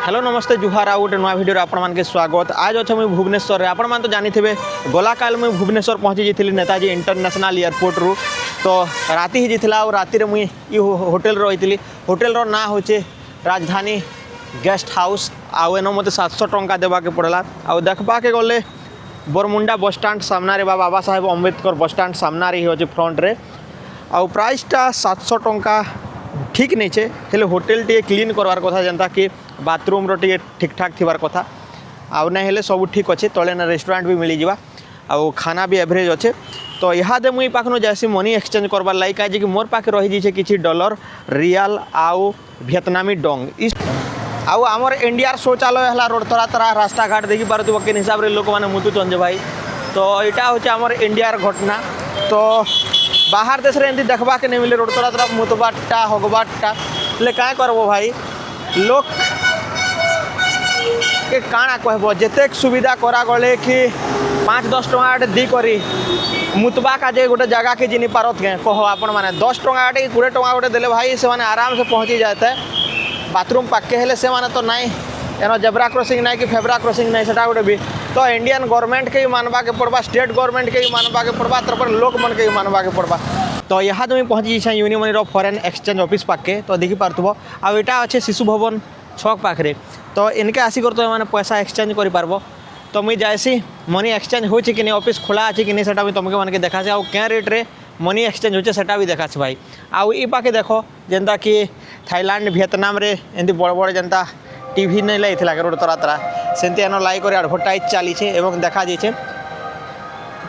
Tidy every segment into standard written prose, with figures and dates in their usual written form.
Hello नमस्ते जुहार आउ गोटे नुआ भिडियो आपण मानके स्वागत। आज अच्छे मुझे भुवनेश्वर आपण मैंने तो जानी थे गला काल मुझे भुवनेश्वर पहुँची जाइली नेताजी इंटरनेशनल एयरपोर्ट रु। तो राति ही जाता और राति मुई होटेल रही। होटेल ना हूँ राजधानी गेस्ट हाउस। आउ मत 700 टंका देवा के पड़ला। आउ देखा के गले बरमुंडा बस स्टाण्ड सामने बाबा साहेब अम्बेडकर बस स्टाण्ड सामने ही अच्छे फ्रंट रे। आउ प्राइसटा 700 टंका ठीक नहीं है। हेले होटेल टी क्लीन करवार कथा जनता कि बाथरूम रो टी ठीक ठाक थिबार कथा। आउ नहीं हेले सब ठीक अच्छे। तले ना रेस्टोरेंट भी मिल जावा। आउ खाना भी एवरेज अच्छे। तो यहाँ मुई पाखनु जैसी मनी एक्सचेंज करवार लाई कहीं मोर पाखे रही जाए कि $, रियाल आउ वियतनामी डोंग। इस आउ आमर इंडियार शौचालय है रोड तरा तरा रास्ता घाट देखी पार्थ के हिसाब से लोक मैंने मुतुचन भाई। तो यहाँ हूँ आमर इंडियार घटना। तो बाहर देश में देखा के नहीं मिले रोड तरा तरा मुतबाटा हगबाटा ले क्या करब भाई। लोक के काଣା कहब जिते सुविधा करा गले कि 5-10 टଙ୍କା दी करी मुतबा का जे गोटे जगह के जिनी पारत के कह आपण मैंने 10 टଙ୍କା 20 टଙ୍କା गोटे देले भाई से माने आराम से पहुँची जाते बाथरूम पाके हेले से माने तो नहीं एनो जेब्रा क्रॉसिंग नहीं कि फेब्रा क्रॉसिंग नहीं सेटा गोटे भी। तो इंडियन गवर्नमेंट के ही मानवा के पड़वा स्टेट गवर्नमेंट के ही मानवा के पड़वा तरफ लोक मन के ही मानवा के पड़वा। तो यहाँ तुम पहुँची जाए यूनिमनी फॉरेन एक्सचेंज ऑफिस पाके। तो देखी पार्थुव आटा अच्छे शिशु भवन छक पाखे। तो इनके आसिक तो मैंने पैसा एक्सचेंज कर पार्ब। तो मुझे जाएसी मनी एक्सचेंज हो कि नहीं ऑफिस खोला अच्छे कि नहीं सेटा भी तुमके मन के देखा आउ क्या रेट रे मनी एक्सचेंज होचे सेटा भी देखा भाई। आउ ई पाखे देख जेनता कि थाईलैंड वियतनाम रे एमती बड़ बड़ जनता टीवी नहीं लाइला रोड तरा तरा सेमती एन लाई कर एडभर्टाइज चली एवं देखा जाइए।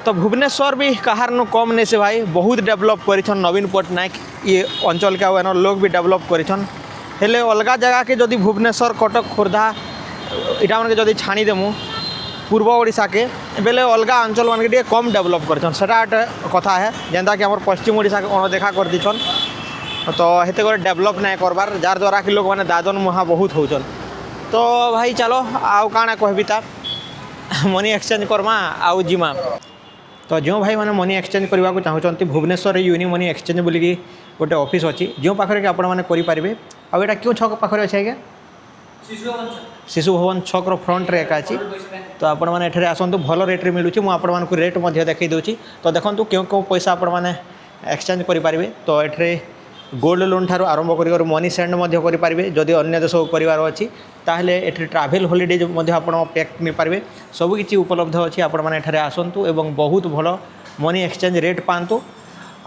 तो भुवनेश्वर भी कहार नु कम नहीं से भाई बहुत डेवलप कर नवीन पट्टनायक ये अंचल के एन लोग भी डेवलप कर हेले अलग जगह के जदि भुवनेश्वर कटक खोर्धा इटा मन के जदि छाणी देमु पूर्व ओडिशा के बेले अलग अंचल मान के कम डेवलप कर कथा है जेनता कि आम पश्चिम ओडिशा के अणदेखा कर दीछन। तो हेते कर डेवलप नहीं करबार जार द्वारा कि लोग मैंने दादन मुहा बहुत होचन। तो भाई चलो आउ काଣା कहबी ता मनी एक्सचेंज करमा आउ जिमा। तो जो भाई मैंने मनी एक्सचेंज करने को चाहते भुवनेश्वर यूनि मनी एक्सचेंज बोलिकी गोटे ऑफिस अच्छी जो पाखे आपण मैंने करेंगे। आउ एटा क्यों छक पाखे अच्छे आज्ञा शिशु भवन छक फ्रंट रे एका अच्छी। तो आपण मैंने एठारे आसतु भल रेट्रे मिलूँ मुझे रेट देखई दूँ। तो देखो क्यों क्यों पैसा आपण मैंने एक्सचेंज करेंगे। तो एठारे गोल्ड लोन ठार आरंभ कर मनी सेंड करेंगे जदि अन्य देश करार अच्छी ताहले एठी ट्रैवल हॉलिडेज आपण पैक नहीं पारे सबकि उपलब्ध अच्छी। आपण मैंने एठारे आसतु एवं बहुत भल मनी एक्सचेंज रेट पातु।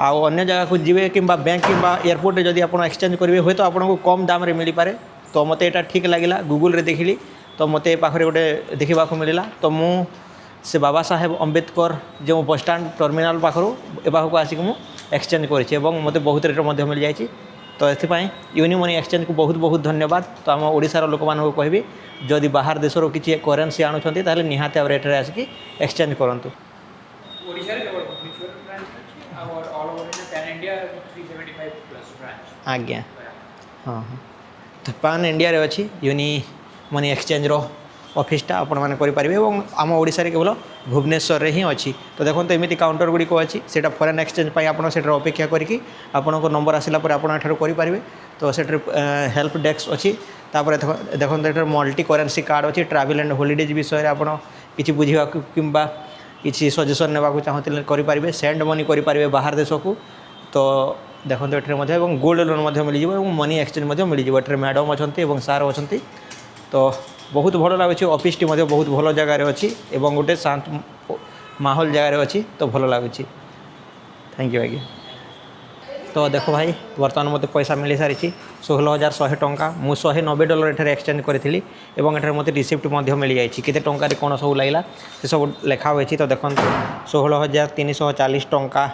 आउ अन्य जगह को जी कि बैंक कि एयरपोर्ट जदि आप एक्सचेंज करेंगे हुए तो आपको कम दाम रे मिल पारे। तो मत यहाँ ठीक लगे गूगल रे देखिली तो मत पाखे गोटे देखा मिलला। तो मु से बाबा साहेब अम्बेडकर जो बस स्टाण्ड टर्मिनाल पाखु ए पाखक आसिक मु एक्सचेंज करें मत बहुत रेट मिल जाए। तो ये यूनि मनी एक्सचेंज को बहुत बहुत धन्यवाद। तो आम ओडिशार लोक मानक कहबी जदि बाहर देशर किसी करेन्सी आणुछंती ताहले निहाती रेट रे आसिक एक्सचेंज करंतु। आज्ञा हाँ हाँ तो पैन इंडिया रे अच्छी यूनि मनी एक्सचेंज रो ऑफिसटा आपण मैंने करेंगे और आम ओडिशा रे केवल भुवनेश्वर रे ही अच्छी। तो देखो एमती काउंटर गुड़िक अच्छी से फॉरेन एक्सचेंज आप अपेक्षा करके आपको नंबर आसला करेंगे। तो से हेल्प डेस्क अच्छी देखो मल्टी करेन्सी कार्ड अच्छी ट्रैवल एंड हॉलिडेज विषय आप कि बुझा कि सजेसन ने चाहते करेंगे सेंड मनी करेंगे बाहर देश को। तो देखो ये गोल्ड लोन मिल जाए मनी एक्सचेंज मिल जाए। मैडम अच्छा सार अच्छा। तो बहुत भल लगुच ऑफिस टी बहुत भल जगार अच्छी गोटे शांत माहौल जगार अच्छी। तो भल लगुच थैंक यू आज्ञा। तो देखो भाई बर्तमान मत पैसा मिल सारी 16,100 टंका मु $190 एठारे एक्सचेंज करी एवं मत रिसिप्ट मिल जाए कि टंकार कौन सब लगे से सब लेखा हुई। तो देखो 16,340 टंका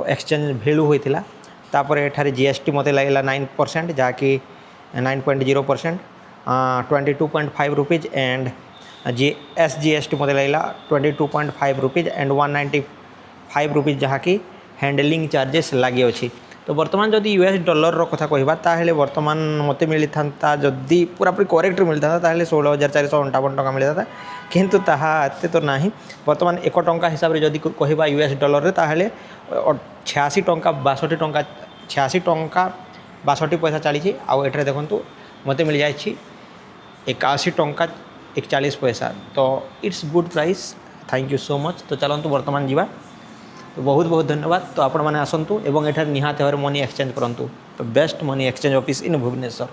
एक्सचेंज भैल्यू होता। तापर एठारे जीएसटी मत लगेगा 9% जहाँकि 9.0% 22.5 रुपीज़ एंड SGST मत लगेगा 22.5 रुपीज़ एंड 195 रुपीज़ जहाँकि हैंडलिंग चार्जेस लगे अच्छी। तो बर्तमान जदि $रो कथा कहबा ताहले बर्तमान मत मिली था जदि पूरापूरी करेक्ट मिलता था 16,458 टंका मिलता था किंतु ताहा एते तो नहीं। बर्तमान 1 टंका हिसाब से जदि कहबा $, रे ताहले 86 टंका 62 टंका 62 पैसा चली। आउ एठारे देखंतु मते मिल जाए 81 टंका 41 पैसा तो it's good price thank you so much. तो चलतु बर्तमान जीवा तो बहुत बहुत धन्यवाद। तो आपण मैंने आसतु एवं एठार निहाती भाव मनी एक्सचेंज करूँ तो best money exchange office in Bhubaneswar.